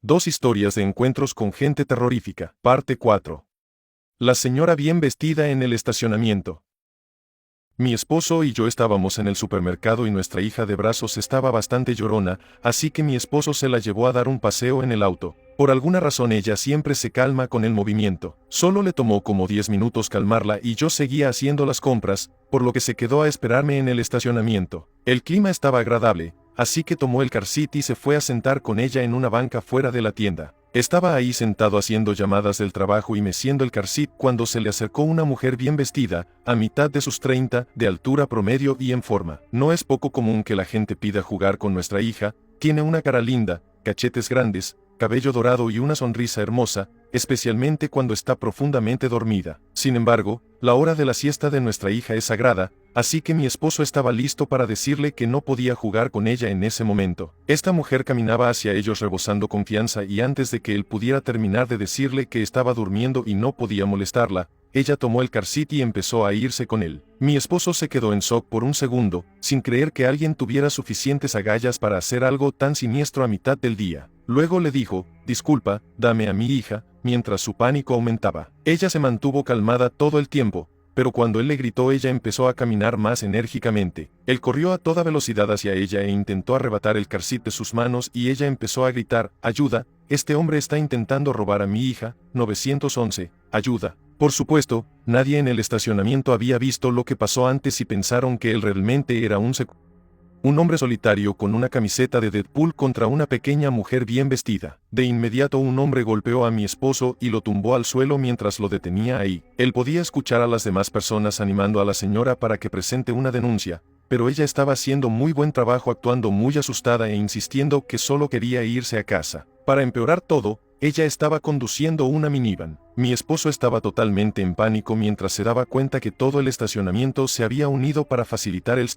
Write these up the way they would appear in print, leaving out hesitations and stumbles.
Dos historias de encuentros con gente terrorífica. Parte 4. La señora bien vestida en el estacionamiento. Mi esposo y yo estábamos en el supermercado y nuestra hija de brazos estaba bastante llorona, así que mi esposo se la llevó a dar un paseo en el auto. Por alguna razón ella siempre se calma con el movimiento. Solo le tomó como 10 minutos calmarla y yo seguía haciendo las compras, por lo que se quedó a esperarme en el estacionamiento. El clima estaba agradable, así que tomó el car seat y se fue a sentar con ella en una banca fuera de la tienda. Estaba ahí sentado haciendo llamadas del trabajo y meciendo el car seat cuando se le acercó una mujer bien vestida, a mitad de sus 30, de altura promedio y en forma. No es poco común que la gente pida jugar con nuestra hija, tiene una cara linda, cachetes grandes, cabello dorado y una sonrisa hermosa, especialmente cuando está profundamente dormida. Sin embargo, la hora de la siesta de nuestra hija es sagrada, así que mi esposo estaba listo para decirle que no podía jugar con ella en ese momento. Esta mujer caminaba hacia ellos rebosando confianza y antes de que él pudiera terminar de decirle que estaba durmiendo y no podía molestarla, ella tomó el car seat y empezó a irse con él. Mi esposo se quedó en shock por un segundo, sin creer que alguien tuviera suficientes agallas para hacer algo tan siniestro a mitad del día. Luego le dijo, disculpa, dame a mi hija, mientras su pánico aumentaba. Ella se mantuvo calmada todo el tiempo, pero cuando él le gritó ella empezó a caminar más enérgicamente. Él corrió a toda velocidad hacia ella e intentó arrebatar el car seat de sus manos y ella empezó a gritar, ayuda, este hombre está intentando robar a mi hija, 911, ayuda. Por supuesto, nadie en el estacionamiento había visto lo que pasó antes y pensaron que él realmente era un hombre solitario con una camiseta de Deadpool contra una pequeña mujer bien vestida. De inmediato un hombre golpeó a mi esposo y lo tumbó al suelo mientras lo detenía ahí. Él podía escuchar a las demás personas animando a la señora para que presente una denuncia, pero ella estaba haciendo muy buen trabajo actuando muy asustada e insistiendo que solo quería irse a casa. Para empeorar todo, ella estaba conduciendo una minivan. Mi esposo estaba totalmente en pánico mientras se daba cuenta que todo el estacionamiento se había unido para facilitar el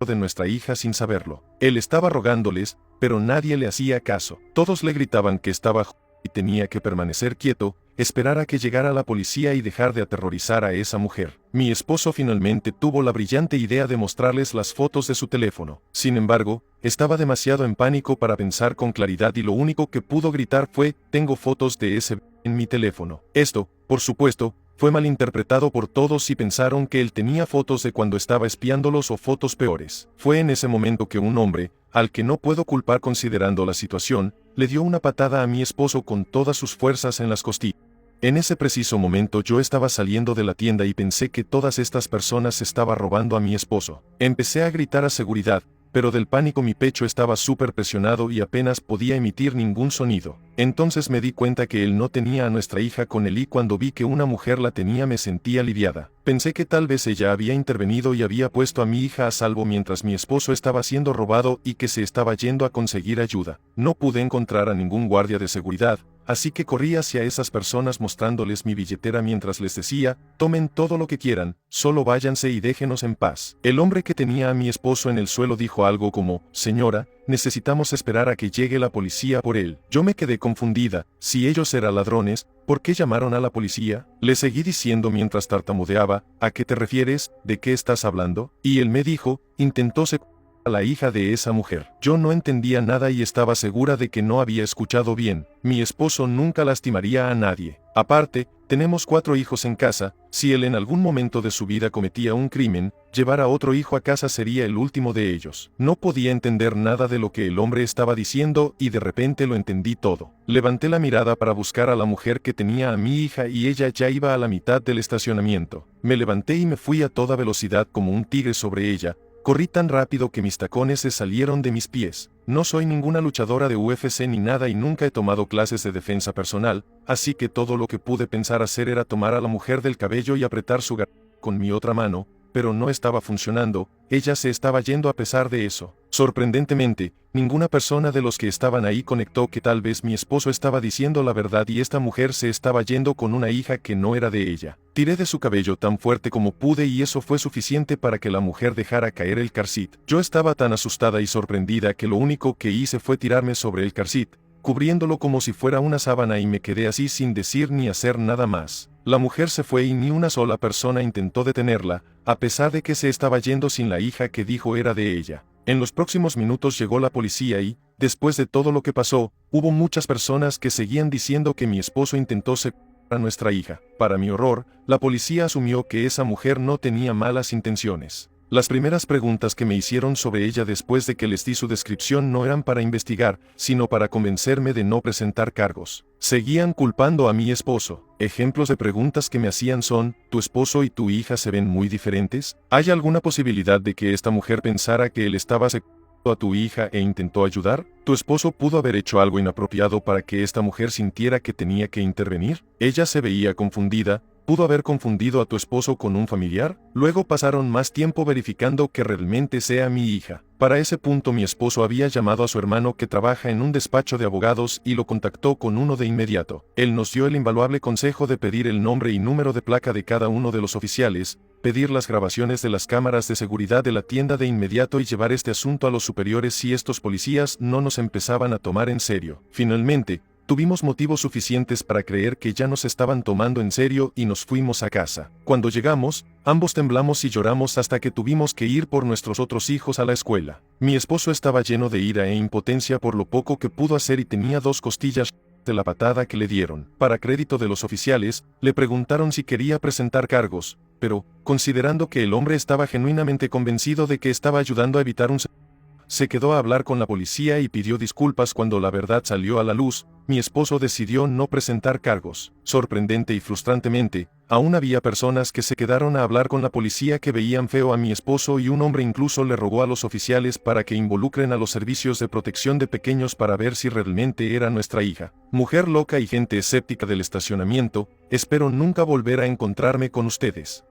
de nuestra hija sin saberlo. Él estaba rogándoles, pero nadie le hacía caso. Todos le gritaban que estaba y tenía que permanecer quieto, esperar a que llegara la policía y dejar de aterrorizar a esa mujer. Mi esposo finalmente tuvo la brillante idea de mostrarles las fotos de su teléfono. Sin embargo, estaba demasiado en pánico para pensar con claridad y lo único que pudo gritar fue, tengo fotos de ese en mi teléfono. Esto, por supuesto, fue malinterpretado por todos y pensaron que él tenía fotos de cuando estaba espiándolos o fotos peores. Fue en ese momento que un hombre, al que no puedo culpar considerando la situación, le dio una patada a mi esposo con todas sus fuerzas en las costillas. En ese preciso momento yo estaba saliendo de la tienda y pensé que todas estas personas estaban robando a mi esposo. Empecé a gritar a seguridad, pero del pánico mi pecho estaba súper presionado y apenas podía emitir ningún sonido. Entonces me di cuenta que él no tenía a nuestra hija con él y cuando vi que una mujer la tenía me sentí aliviada. Pensé que tal vez ella había intervenido y había puesto a mi hija a salvo mientras mi esposo estaba siendo robado y que se estaba yendo a conseguir ayuda. No pude encontrar a ningún guardia de seguridad, así que corrí hacia esas personas mostrándoles mi billetera mientras les decía, tomen todo lo que quieran, solo váyanse y déjenos en paz. El hombre que tenía a mi esposo en el suelo dijo algo como, señora, necesitamos esperar a que llegue la policía por él. Yo me quedé confundida, si ellos eran ladrones, ¿por qué llamaron a la policía? Le seguí diciendo mientras tartamudeaba, ¿a qué te refieres? ¿De qué estás hablando? Y él me dijo, intentó secuestrar a la hija de esa mujer. Yo no entendía nada y estaba segura de que no había escuchado bien. Mi esposo nunca lastimaría a nadie. Aparte, tenemos 4 hijos en casa, si él en algún momento de su vida cometía un crimen, llevar a otro hijo a casa sería el último de ellos. No podía entender nada de lo que el hombre estaba diciendo y de repente lo entendí todo. Levanté la mirada para buscar a la mujer que tenía a mi hija y ella ya iba a la mitad del estacionamiento. Me levanté y me fui a toda velocidad como un tigre sobre ella. Corrí tan rápido que mis tacones se salieron de mis pies. No soy ninguna luchadora de UFC ni nada y nunca he tomado clases de defensa personal, así que todo lo que pude pensar hacer era tomar a la mujer del cabello y apretar su garganta con mi otra mano, pero no estaba funcionando, ella se estaba yendo a pesar de eso. Sorprendentemente, ninguna persona de los que estaban ahí conectó que tal vez mi esposo estaba diciendo la verdad y esta mujer se estaba yendo con una hija que no era de ella. Tiré de su cabello tan fuerte como pude y eso fue suficiente para que la mujer dejara caer el car seat. Yo estaba tan asustada y sorprendida que lo único que hice fue tirarme sobre el car seat, cubriéndolo como si fuera una sábana y me quedé así sin decir ni hacer nada más. La mujer se fue y ni una sola persona intentó detenerla, a pesar de que se estaba yendo sin la hija que dijo era de ella. En los próximos minutos llegó la policía y, después de todo lo que pasó, hubo muchas personas que seguían diciendo que mi esposo intentó secuestrar a nuestra hija. Para mi horror, la policía asumió que esa mujer no tenía malas intenciones. Las primeras preguntas que me hicieron sobre ella después de que les di su descripción no eran para investigar, sino para convencerme de no presentar cargos. Seguían culpando a mi esposo. Ejemplos de preguntas que me hacían son: ¿tu esposo y tu hija se ven muy diferentes? ¿Hay alguna posibilidad de que esta mujer pensara que él estaba secuestrando a tu hija e intentó ayudar? ¿Tu esposo pudo haber hecho algo inapropiado para que esta mujer sintiera que tenía que intervenir? Ella se veía confundida. ¿Pudo haber confundido a tu esposo con un familiar? Luego pasaron más tiempo verificando que realmente sea mi hija. Para ese punto mi esposo había llamado a su hermano que trabaja en un despacho de abogados y lo contactó con uno de inmediato. Él nos dio el invaluable consejo de pedir el nombre y número de placa de cada uno de los oficiales, pedir las grabaciones de las cámaras de seguridad de la tienda de inmediato y llevar este asunto a los superiores si estos policías no nos empezaban a tomar en serio. Finalmente, tuvimos motivos suficientes para creer que ya nos estaban tomando en serio y nos fuimos a casa. Cuando llegamos, ambos temblamos y lloramos hasta que tuvimos que ir por nuestros otros hijos a la escuela. Mi esposo estaba lleno de ira e impotencia por lo poco que pudo hacer y tenía 2 costillas de la patada que le dieron. Para crédito de los oficiales, le preguntaron si quería presentar cargos, pero, considerando que el hombre estaba genuinamente convencido de que estaba ayudando a evitar un se quedó a hablar con la policía y pidió disculpas cuando la verdad salió a la luz. Mi esposo decidió no presentar cargos. Sorprendente y frustrantemente, aún había personas que se quedaron a hablar con la policía que veían feo a mi esposo y un hombre incluso le rogó a los oficiales para que involucren a los servicios de protección de pequeños para ver si realmente era nuestra hija. Mujer loca y gente escéptica del estacionamiento, espero nunca volver a encontrarme con ustedes.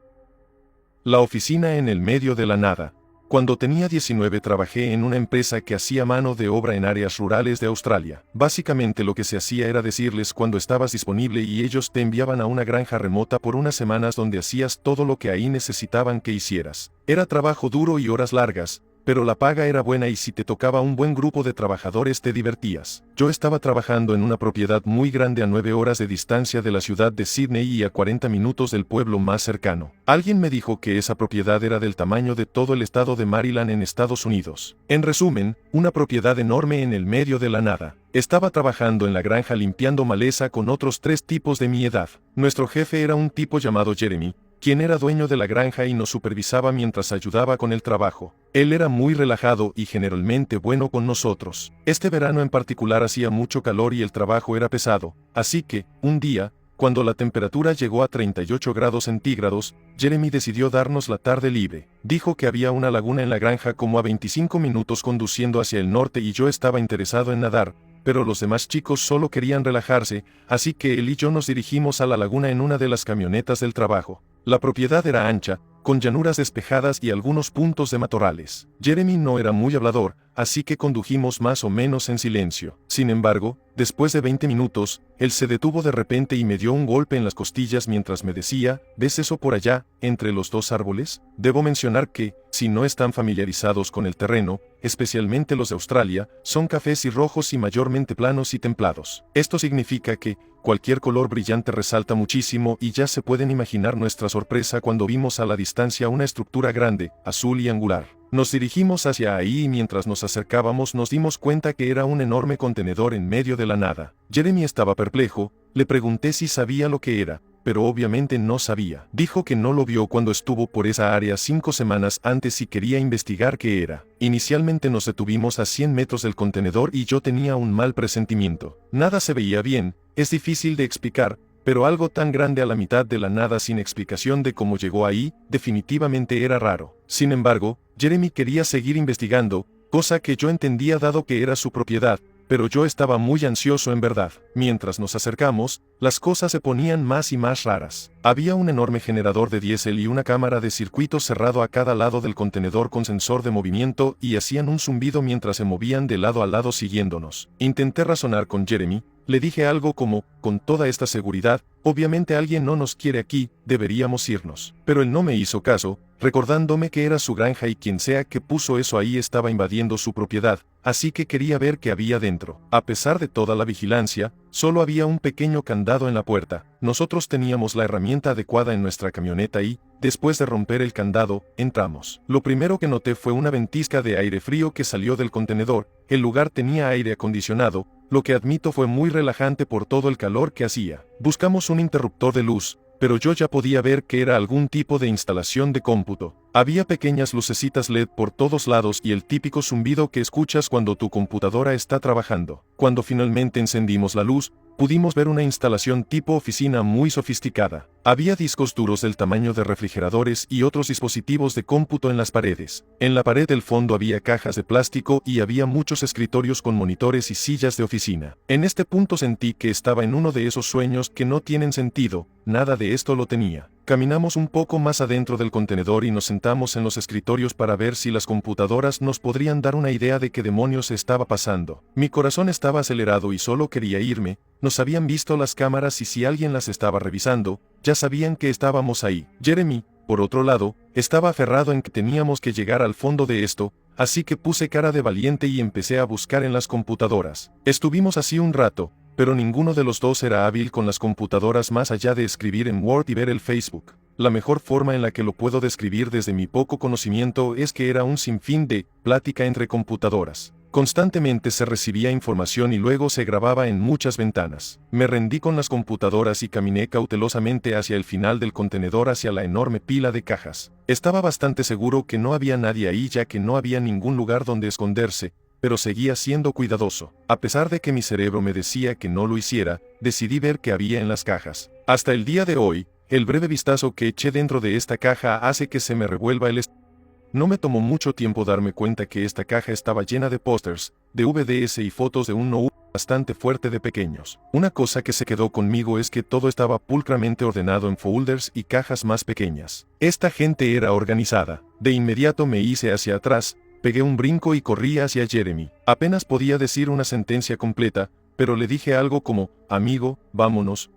La oficina en el medio de la nada. Cuando tenía 19 trabajé en una empresa que hacía mano de obra en áreas rurales de Australia. Básicamente lo que se hacía era decirles cuando estabas disponible y ellos te enviaban a una granja remota por unas semanas donde hacías todo lo que ahí necesitaban que hicieras. Era trabajo duro y horas largas, pero la paga era buena y si te tocaba un buen grupo de trabajadores te divertías. Yo estaba trabajando en una propiedad muy grande a 9 horas de distancia de la ciudad de Sydney y a 40 minutos del pueblo más cercano. Alguien me dijo que esa propiedad era del tamaño de todo el estado de Maryland en Estados Unidos. En resumen, una propiedad enorme en el medio de la nada. Estaba trabajando en la granja limpiando maleza con otros 3 tipos de mi edad. Nuestro jefe era un tipo llamado Jeremy, quien era dueño de la granja y nos supervisaba mientras ayudaba con el trabajo. Él era muy relajado y generalmente bueno con nosotros. Este verano en particular hacía mucho calor y el trabajo era pesado, así que, un día, cuando la temperatura llegó a 38 grados centígrados, Jeremy decidió darnos la tarde libre. Dijo que había una laguna en la granja como a 25 minutos conduciendo hacia el norte y yo estaba interesado en nadar, pero los demás chicos solo querían relajarse, así que él y yo nos dirigimos a la laguna en una de las camionetas del trabajo. La propiedad era ancha, con llanuras despejadas y algunos puntos de matorrales. Jeremy no era muy hablador, así que condujimos más o menos en silencio. Sin embargo, después de 20 minutos, él se detuvo de repente y me dio un golpe en las costillas mientras me decía: ¿ves eso por allá, entre los 2 árboles? Debo mencionar que, si no están familiarizados con el terreno, especialmente los de Australia, son cafés y rojos y mayormente planos y templados. Esto significa que cualquier color brillante resalta muchísimo y ya se pueden imaginar nuestra sorpresa cuando vimos a la distancia una estructura grande, azul y angular. Nos dirigimos hacia ahí y mientras nos acercábamos nos dimos cuenta que era un enorme contenedor en medio de la nada. Jeremy estaba perplejo, le pregunté si sabía lo que era, pero obviamente no sabía. Dijo que no lo vio cuando estuvo por esa área 5 semanas antes y quería investigar qué era. Inicialmente nos detuvimos a 100 metros del contenedor y yo tenía un mal presentimiento. Nada se veía bien, es difícil de explicar, pero algo tan grande a la mitad de la nada sin explicación de cómo llegó ahí, definitivamente era raro. Sin embargo, Jeremy quería seguir investigando, cosa que yo entendía dado que era su propiedad, pero yo estaba muy ansioso en verdad. Mientras nos acercamos, las cosas se ponían más y más raras. Había un enorme generador de diésel y una cámara de circuito cerrado a cada lado del contenedor con sensor de movimiento y hacían un zumbido mientras se movían de lado a lado siguiéndonos. Intenté razonar con Jeremy. Le dije algo como: con toda esta seguridad, obviamente alguien no nos quiere aquí, deberíamos irnos. Pero él no me hizo caso, recordándome que era su granja y quien sea que puso eso ahí estaba invadiendo su propiedad, así que quería ver qué había dentro. A pesar de toda la vigilancia, solo había un pequeño candado en la puerta. Nosotros teníamos la herramienta adecuada en nuestra camioneta y, Después de romper el candado, entramos. Lo primero que noté fue una ventisca de aire frío que salió del contenedor. El lugar tenía aire acondicionado, lo que admito fue muy relajante por todo el calor que hacía. Buscamos un interruptor de luz, pero yo ya podía ver que era algún tipo de instalación de cómputo. Había pequeñas lucecitas LED por todos lados y el típico zumbido que escuchas cuando tu computadora está trabajando. Cuando finalmente encendimos la luz, pudimos ver una instalación tipo oficina muy sofisticada. Había discos duros del tamaño de refrigeradores y otros dispositivos de cómputo en las paredes. En la pared del fondo había cajas de plástico y había muchos escritorios con monitores y sillas de oficina. En este punto sentí que estaba en uno de esos sueños que no tienen sentido. Nada de esto lo tenía. Caminamos un poco más adentro del contenedor y nos sentamos en los escritorios para ver si las computadoras nos podrían dar una idea de qué demonios estaba pasando. Mi corazón estaba acelerado y solo quería irme. Nos habían visto las cámaras y si alguien las estaba revisando, ya sabían que estábamos ahí. Jeremy, por otro lado, estaba aferrado en que teníamos que llegar al fondo de esto, así que puse cara de valiente y empecé a buscar en las computadoras. Estuvimos así un rato, pero ninguno de los dos era hábil con las computadoras más allá de escribir en Word y ver el Facebook. La mejor forma en la que lo puedo describir desde mi poco conocimiento es que era un sinfín de plática entre computadoras. Constantemente se recibía información y luego se grababa en muchas ventanas. Me rendí con las computadoras y caminé cautelosamente hacia el final del contenedor hacia la enorme pila de cajas. Estaba bastante seguro que no había nadie ahí ya que no había ningún lugar donde esconderse, pero seguía siendo cuidadoso. A pesar de que mi cerebro me decía que no lo hiciera, decidí ver qué había en las cajas. Hasta el día de hoy, el breve vistazo que eché dentro de esta caja hace que se me revuelva el estómago. No me tomó mucho tiempo darme cuenta que esta caja estaba llena de pósters, DVDs y fotos de un no bastante fuerte de pequeños. Una cosa que se quedó conmigo es que todo estaba pulcramente ordenado en folders y cajas más pequeñas. Esta gente era organizada. De inmediato me hice hacia atrás, pegué un brinco y corrí hacia Jeremy. Apenas podía decir una sentencia completa, pero le dije algo como, amigo, vámonos,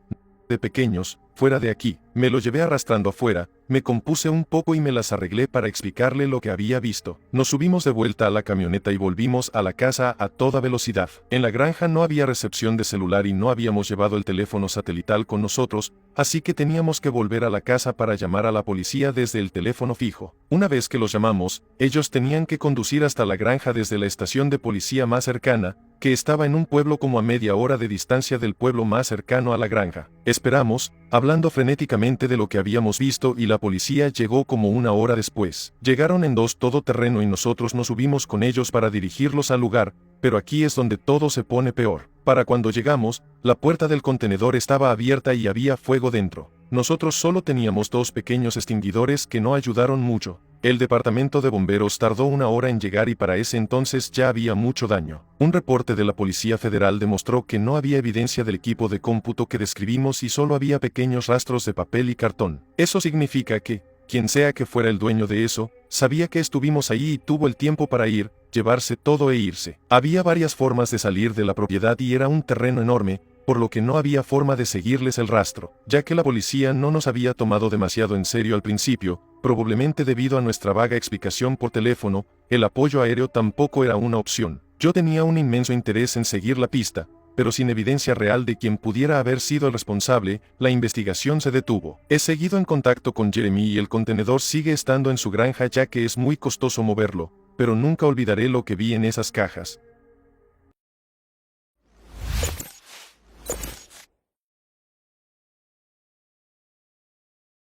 de pequeños, fuera de aquí. Me lo llevé arrastrando afuera, me compuse un poco y me las arreglé para explicarle lo que había visto. Nos subimos de vuelta a la camioneta y volvimos a la casa a toda velocidad. En la granja no había recepción de celular y no habíamos llevado el teléfono satelital con nosotros, así que teníamos que volver a la casa para llamar a la policía desde el teléfono fijo. Una vez que los llamamos, ellos tenían que conducir hasta la granja desde la estación de policía más cercana, que estaba en un pueblo como a media hora de distancia del pueblo más cercano a la granja. Esperamos, hablando frenéticamente de lo que habíamos visto y la policía llegó como una hora después. Llegaron en dos todoterreno y nosotros nos subimos con ellos para dirigirlos al lugar, pero aquí es donde todo se pone peor. Para cuando llegamos, la puerta del contenedor estaba abierta y había fuego dentro. Nosotros solo teníamos dos pequeños extinguidores que no ayudaron mucho. El departamento de bomberos tardó una hora en llegar y para ese entonces ya había mucho daño. Un reporte de la Policía Federal demostró que no había evidencia del equipo de cómputo que describimos y solo había pequeños rastros de papel y cartón. Eso significa que, quien sea que fuera el dueño de eso, sabía que estuvimos allí y tuvo el tiempo para ir, llevarse todo e irse. Había varias formas de salir de la propiedad y era un terreno enorme, por lo que no había forma de seguirles el rastro, ya que la policía no nos había tomado demasiado en serio al principio, probablemente debido a nuestra vaga explicación por teléfono, el apoyo aéreo tampoco era una opción. Yo tenía un inmenso interés en seguir la pista, pero sin evidencia real de quien pudiera haber sido el responsable, la investigación se detuvo. He seguido en contacto con Jeremy y el contenedor sigue estando en su granja ya que es muy costoso moverlo, pero nunca olvidaré lo que vi en esas cajas.